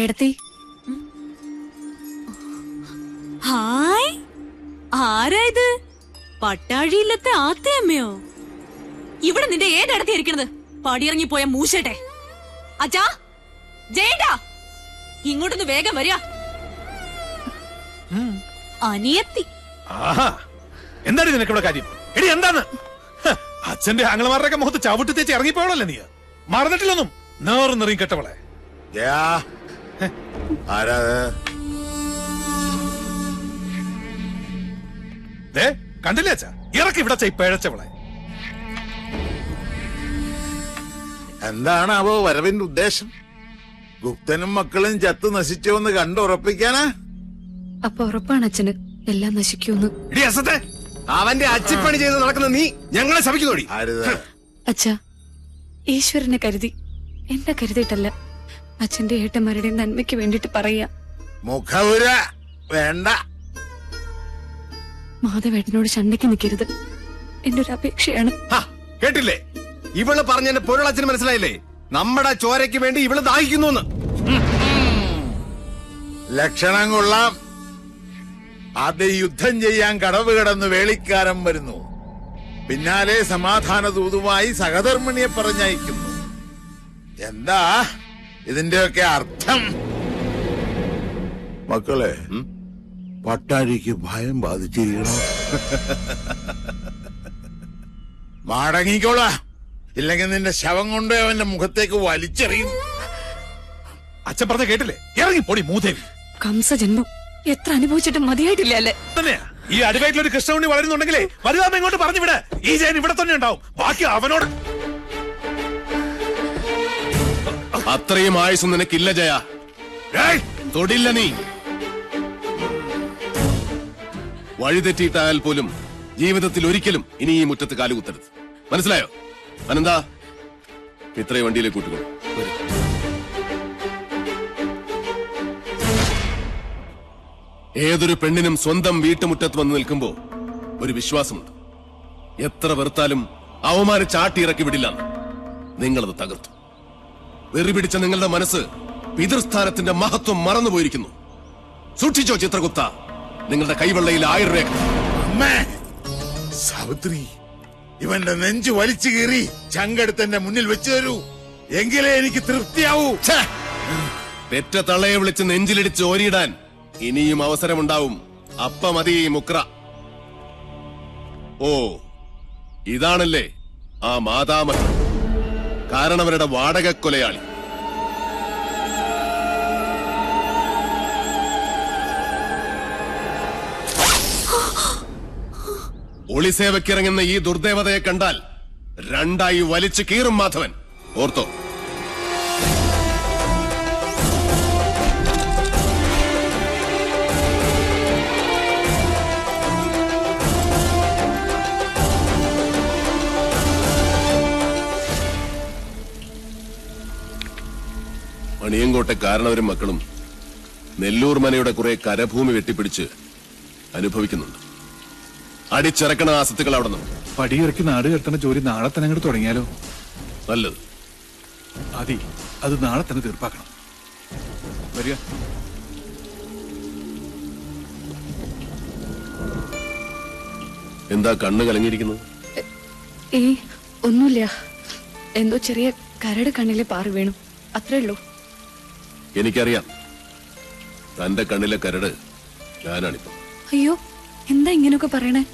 ഏടത്തി hi, ആരാ ഇത്? പട്ടാഴിയില്ലത്തെ ആത്തയമ്മയോ? ഇവിടെ നിന്റെ ഏതെടുത്തി ഇരിക്കണത്? പടിയിറങ്ങി പോയ മൂശട്ടെ. അച്ഛാ, ജയേട്ടാ, ഇങ്ങോട്ടൊന്ന് വേഗം വരിക. അനിയത്തി. എന്താണ് നിനക്കിവിടെ കാര്യം? എടി എന്താണ്? അച്ഛന്റെ ആങ്ങളമാരുടെ മുഖത്ത് ചവിട്ടി തേച്ച് ഇറങ്ങിപ്പോളല്ലേ നീ? മറന്നിട്ടില്ലൊന്നും. നേർന്നെറിയും കെട്ടവളെ. കണ്ടില്ലേ അച്ഛാ? ഇറക്കി ഇവിടെ പിഴച്ചവളെ. എന്താണാവോ വരവിന്റെ ഉദ്ദേശം? ഗുപ്തനും മക്കളും ചത്തു നശിച്ചോന്ന് കണ്ടുറപ്പിക്കാനാ? അപ്പൊ ഉറപ്പാണ് അച്ഛന് എല്ലാം നശിക്കൂന്ന്. അവന്റെ അച്ചിപ്പണി ചെയ്ത് നടക്കുന്ന നീ ഞങ്ങളെ ശപിക്കുന്നോടി. അച്ഛാ, ഈശ്വരനെ കരുതി, എന്നെ കരുതിയിട്ടല്ല, അച്ഛന്റെ ഏട്ടന്മാരുടെയും നന്മയ്ക്ക് വേണ്ടിട്ട് പറയാ. മുഖവുര വേണ്ട. മാധവേട്ടനോട് ചണ്ടയ്ക്ക് നിൽക്കരുത്, എന്റെ ഒരു അപേക്ഷയാണ്. കേട്ടില്ലേ? ഇവള് പറഞ്ഞെന്റെ പൊരുളച്ഛന് മനസ്സിലായില്ലേ? നമ്മുടെ ചോരയ്ക്ക് വേണ്ടി ഇവള് ദാഹിക്കുന്നു. ലക്ഷണം കൊള്ളാം. ആദ്യ യുദ്ധം ചെയ്യാൻ കടവ് കടന്ന് വേളിക്കാരൻ വരുന്നു, പിന്നാലെ സമാധാന ദൂതുമായി സഹധർമ്മിണിയെ പറഞ്ഞയക്കുന്നു. എന്താ ഇതിന്റെയൊക്കെ അർത്ഥം? മക്കളെ, പട്ടാഴിക്ക് ഭയം ബാധിച്ചിരിക്കണോ? മടങ്ങിക്കോളാ, ഇല്ലെങ്കിൽ നിന്റെ ശവം കൊണ്ട് അവന്റെ മുഖത്തേക്ക് വലിച്ചെറിയും. അച്ഛൻ പറഞ്ഞ കേട്ടില്ലേ? ഇറങ്ങി പൊടി മൂദേവി. കംസജന്മം എത്ര അനുഭവിച്ചിട്ടും മതിയായിട്ടില്ല അല്ലേ? ഈ അടിവയറ്റിലൊരു കൃഷ്ണുണ്ണി വളരുന്നുണ്ടെങ്കിലേ വലുതാമ ഇങ്ങോട്ട് പറഞ്ഞു വിട. ഈ ജയൻ ഇവിടെ തന്നെ ഉണ്ടാവും. ബാക്കി അവനോട്. അത്രയും ആയുസ് നിനക്കില്ല ജയ. തൊടില്ല നീ. വഴിതെറ്റിയിട്ടായാൽ പോലും ജീവിതത്തിൽ ഒരിക്കലും ഇനി ഈ മുറ്റത്ത് കാലുകുത്തരുത്. മനസ്സിലായോ? അനന്താ, ഇത്രയും വണ്ടിയിലേക്ക് കൂട്ടുകൊള്ളു. ഏതൊരു പെണ്ണിനും സ്വന്തം വീട്ടുമുറ്റത്ത് വന്ന് നിൽക്കുമ്പോ ഒരു വിശ്വാസമുണ്ട്. എത്ര വെറുത്താലും അവമാനിച്ചാട്ടി ഇറക്കി വിടില്ല. നിങ്ങളത് തകർത്തു. വെറി പിടിച്ച നിങ്ങളുടെ മനസ്സ് പിതൃസ്ഥാനത്തിന്റെ മഹത്വം മറന്നുപോയിരിക്കുന്നു. സൂക്ഷിച്ചോ ചിത്രഗുപ്ത, നിങ്ങളുടെ കൈവെള്ളയിൽ 1000 രേഖ. സാവിത്രി, ഇവന്റെ നെഞ്ചു വലിച്ചു കീറി ചങ്കെടുത്തെന്റെ മുന്നിൽ വെച്ചു തരൂ, എങ്കിലേ എനിക്ക് തൃപ്തിയാവൂ. പെറ്റ തള്ളയെ വിളിച്ച് നെഞ്ചിലിടിച്ച് ഓരിയിടാൻ ഇനിയും അവസരമുണ്ടാവും. അപ്പ മതി മുക്ര. ഓ, ഇതാണല്ലേ ആ മാതാമഹൻ, കാരണവരുടെ വാടക കൊലയാളി. ഒളിസേവയ്ക്കിറങ്ങുന്ന ഈ ദുർദേവതയെ കണ്ടാൽ രണ്ടായി വലിച്ചു കീറും മാധവൻ. ഓർത്തോ? മണിയങ്കോട്ടെ കാരണവരും മക്കളും നെല്ലൂർ മനയുടെ കുറെ കരഭൂമി വെട്ടിപ്പിടിച്ച് അനുഭവിക്കുന്നുണ്ട്. അടിച്ചിറക്കണ ആസത്തുകൾ അവിടെ നിന്ന്. പടിയിറക്കി നാട് കെട്ടണ ജോലി നാളെ തന്നെ അങ്ങോട്ട് തുടങ്ങിയാലോ? നല്ലത്. അത് നാളെ തന്നെ തീർപ്പാക്കണം. വരിക. എന്താ കണ്ണ് കലങ്ങിയിരിക്കുന്നത്? ഒന്നുമില്ല, എന്തോ ചെറിയ കരട് കണ്ണിലെ പാറി വീണു, അത്രേ ഉള്ളൂ. എനിക്കറിയാം, തന്റെ കണ്ണിലെ കരട് ഞാനാണിപ്പോ. അയ്യോ, എന്താ ഇങ്ങനെയൊക്കെ പറയണേ?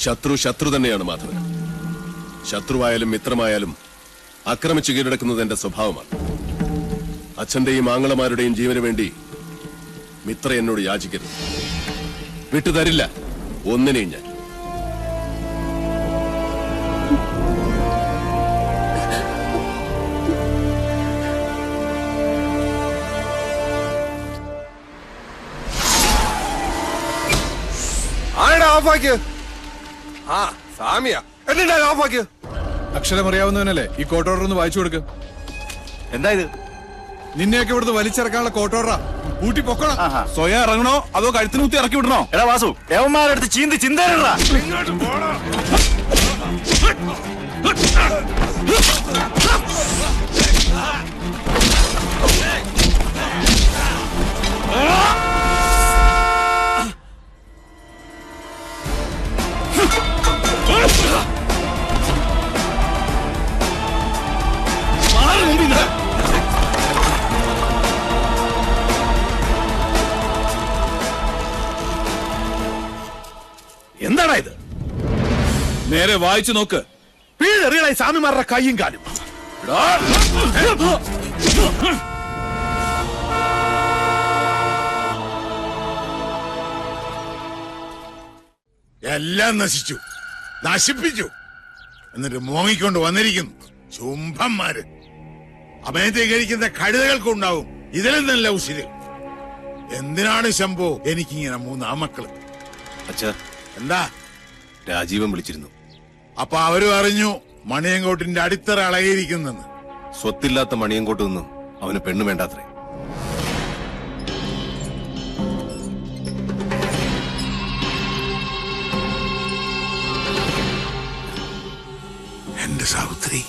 ശത്രു തന്നെയാണ് മാധവൻ. ശത്രുവായാലും മിത്രമായാലും ആക്രമിച്ചു കീഴടക്കുന്നത് എന്റെ സ്വഭാവമാണ്. അച്ഛന്റെയും ആങ്ങളമാരുടെയും ജീവന് വേണ്ടി മിത്ര എന്നോട് യാചിക്കരുത്. വിട്ടുതരില്ല ഒന്നിനെയും ഞാൻ. അക്ഷരമറിയാവുന്നവനല്ലേ ഈ കോർട്ട് ഓർഡർ ഒന്ന് വായിച്ചു കൊടുക്ക്. എന്താ ഇത്? നിന്നെയൊക്കെ ഇവിടുന്ന് വലിച്ചിറക്കാനുള്ള കോർട്ട് ഓർഡറാ. കൂട്ടി പൊക്കണം. സ്വയം ഇറങ്ങണോ അതോ കഴുത്തിന് കുത്തി ഇറക്കി വിടണോ? എടാ വാസു, യവന്മാരെടുത്ത് ചീന്തി ചിന്തയിടാ. നേരെ വായിച്ചു നോക്ക്. വീഴറിയടായി സ്വാമിമാരുടെ കൈയും കാലും. എല്ലാം നശിച്ചു, നശിപ്പിച്ചു. എന്നിട്ട് മോങ്ങിക്കൊണ്ട് വന്നിരിക്കുന്നു ചുംബന്മാര്. അമയത്തെ കഴിക്കുന്ന കഴുതകൾക്കുണ്ടാവും ഇതിലും നല്ല ഉശിര്. എന്തിനാണ് ശംഭോ എനിക്കിങ്ങനെ 3 ആമക്കള്? അച്ഛാ, എന്താ? രാജീവൻ വിളിച്ചിരുന്നു. അപ്പൊ അവരും അറിഞ്ഞു മണിയങ്കോട്ടിന്റെ അടിത്തറ അളകിയിരിക്കുന്നെന്ന്. സ്വത്തില്ലാത്ത മണിയങ്കോട്ട് നിന്നും അവന് പെണ്ണു വേണ്ടാത്രേ. എന്റെ സാവിത്രി,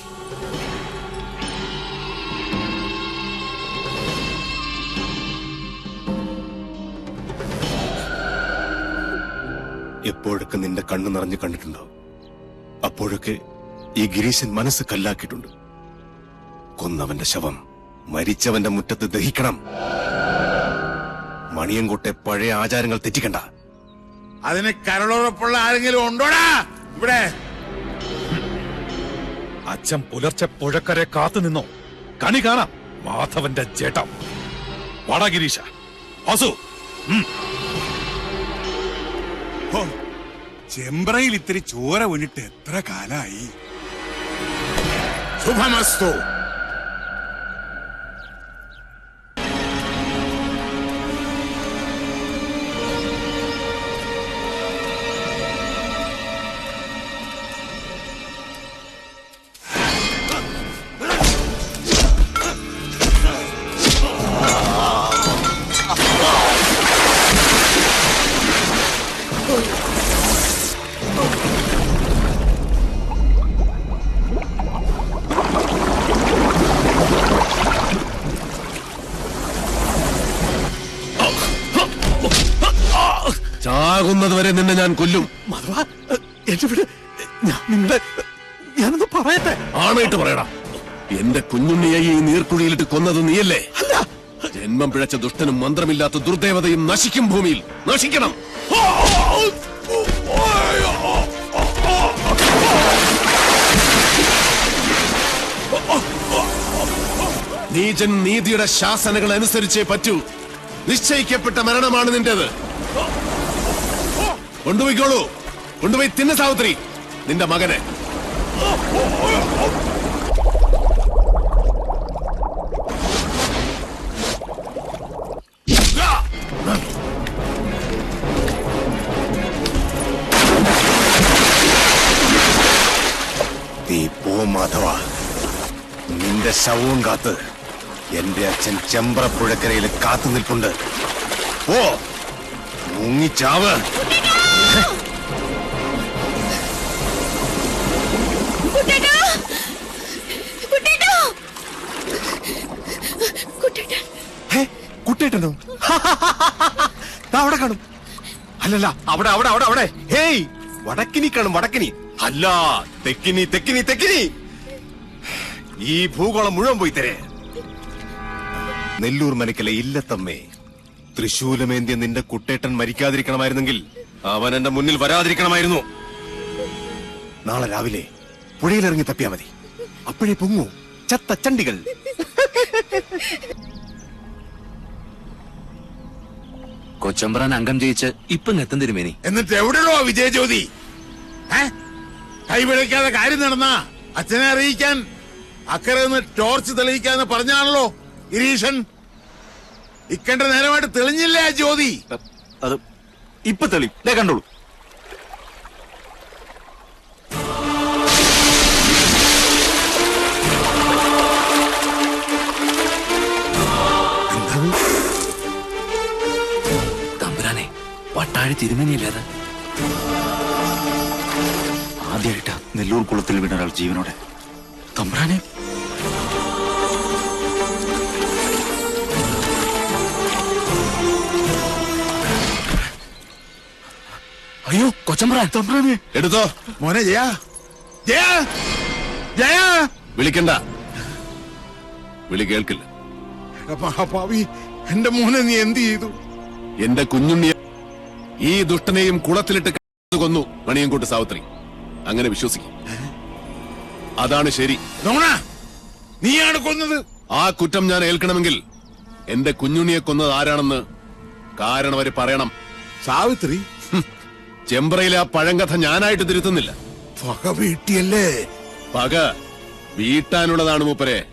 എപ്പോഴൊക്കെ നിന്റെ കണ്ണു നിറഞ്ഞു കണ്ടിട്ടുണ്ടോ അപ്പോഴൊക്കെ ഈ ഗിരീശൻ മനസ്സ് കല്ലാക്കിയിട്ടുണ്ട്. കൊന്നവന്റെ ശവം മരിച്ചവന്റെ മുറ്റത്ത് ദഹിക്കണം. മണിയങ്കോട്ടെ പഴയ ആചാരങ്ങൾ തെറ്റിക്കണ്ട. അതിന് കരളുറപ്പുള്ള ആരെങ്കിലും ഉണ്ടോടാ ഇവിടെ? അച്ഛൻ പുലർച്ചെ പുഴക്കരെ കാത്തു നിന്നോ? കണി കാണാം മാധവന്റെ ചേട്ടം. വാടാ ഗിരീശ. വാസു, ചെമ്പ്രയിൽ ഇത്തിരി ചോര വീണിട്ട് എത്ര കാലായി? ശുഭമസ്തു. ചാകുന്നതുവരെ നിന്നെ ഞാൻ കൊല്ലും. ഞാനൊന്ന് പറയട്ടെ. ആണായിട്ട് പറയടാ. എന്റെ കുഞ്ഞുണ്ണിയെ ഈ നീർക്കുഴിയിലിട്ട് കൊന്നത് നീയല്ലേ? ജന്മം പിഴച്ച ദുഷ്ടനും മന്ത്രമില്ലാത്ത ദുർദേവതയും നശിക്കും. ഭൂമിയിൽ നശിക്കണം. നീചൻ നീതിയുടെ ശാസനകൾ അനുസരിച്ചേ പറ്റൂ. നിശ്ചയിക്കപ്പെട്ട മരണമാണ് നിന്റേത്. കൊണ്ടുപോയിക്കോളൂ. കൊണ്ടുപോയി തിന്ന സാവിത്രി നിന്റെ മകനെ. നീ പോ മാധവ. നിന്റെ ശവവും കാത്ത് എന്റെ അച്ഛൻ ചെമ്പ്രപ്പുഴക്കരയിൽ കാത്തു നിൽപ്പുണ്ട്. ഓ മുങ്ങിച്ചാവ്. കുട്ടേട്ടനോ? അവിടെ കാണും. അല്ലല്ല, അവിടെ അവിടെ അവിടെ അവിടെ. ഹേയ്, വടക്കിനി കാണും. വടക്കിനി അല്ല, തെക്കിനി തെക്കിനി തെക്കിനി. ഈ ഭൂഗോളം മുഴുവൻ പോയി തരേ. നെല്ലൂർ മനക്കലെ ഇല്ലത്തമ്മേ, തൃശൂലമേന്തിയ നിന്റെ കുട്ടേട്ടൻ മരിക്കാതിരിക്കണമായിരുന്നെങ്കിൽ അവൻ എന്റെ മുന്നിൽ വരാതിരിക്കണമായിരുന്നു. നാളെ രാവിലെ പുഴയിലിറങ്ങി തപ്പിയാ മതി. അപ്പോഴേ പൊങ്ങൂ ചത്ത ചണ്ടികൾ. കൊച്ചമ്പ്രാൻ അംഗം ജയിച്ച് ഇപ്പം എത്തും തിരുമേനി. എന്നിട്ട് എവിടെയോ വിജയജ്യോതി? കൈപിഴയ്ക്കാതെ കാര്യം നടന്നാ അച്ഛനെ അറിയിക്കാൻ അക്കരെ നിന്ന് ടോർച്ച് തെളിയിക്കാന്ന് പറഞ്ഞാണല്ലോ ഗിരീശൻ. ഇക്കണ്ട നേരമായിട്ട് തെളിഞ്ഞില്ലേ ആ ജ്യോതി? അത് ഇപ്പൊ തെളി. കണ്ടോളൂ. തമ്പുരാനെ, പട്ടാഴി തിരുമേനിയല്ലേ അത്? ആദ്യമായിട്ടാ നെല്ലൂർ കുളത്തിൽ വീണ ഒരാൾ ജീവനോടെ. തമ്പുരാനെ, അയ്യോ കൊച്ചമ്പ്രാൻ. തമ്പ്രാനെ എടുത്തോ മോനെ ജയ, ജയ, ജയ. വിളിക്കണ്ട. വിളി കേൾക്കില്ല. മഹാഭാവി, എന്റെ മോനെ നീ എന്ത് ചെയ്തു? എന്റെ കുഞ്ഞുണ്ണിയെ ഈ ദുഷ്ടനെയും കുളത്തിലിട്ട് കൊന്നു മണിയൻകോട്ട് സാവിത്രി. അങ്ങനെ വിശ്വസിക്കും. അതാണ് ശരി. നോണ, നീയാണ് കൊന്നത്. ആ കുറ്റം ഞാൻ ഏൽക്കണമെങ്കിൽ എന്റെ കുഞ്ഞുണ്ണിയെ കൊന്നത് ആരാണെന്ന് കാരണം അവര് പറയണം. സാവിത്രി, ചെമ്പ്രയിലെ ആ പഴങ്കഥ ഞാനായിട്ട് തിരുത്തുന്നില്ല. പക വീട്ടിയല്ലേ? പക വീട്ടാനുള്ളതാണ് മൂപ്പരെ.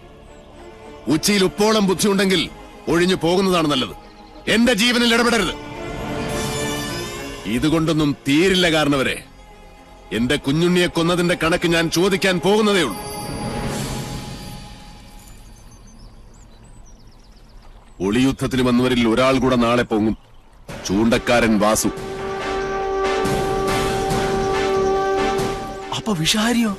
ഉച്ചയിൽ ഉപ്പോളം ബുദ്ധിയുണ്ടെങ്കിൽ ഒഴിഞ്ഞു പോകുന്നതാണ് നല്ലത്. എന്റെ ജീവനിൽ ഇടപെടരുത്. ഇതുകൊണ്ടൊന്നും തീരില്ല. കാരണവരെ, എന്റെ കുഞ്ഞുണ്ണിയെ കൊന്നതിന്റെ കണക്ക് ഞാൻ ചോദിക്കാൻ പോകുന്നതേ ഉള്ളൂ. ഒളിയുദ്ധത്തിന് വന്നവരിൽ ഒരാൾ കൂടെ നാളെ പൊങ്ങും. ചൂണ്ടക്കാരൻ വാസു. അപ്പൊ വിഷാരിയോ?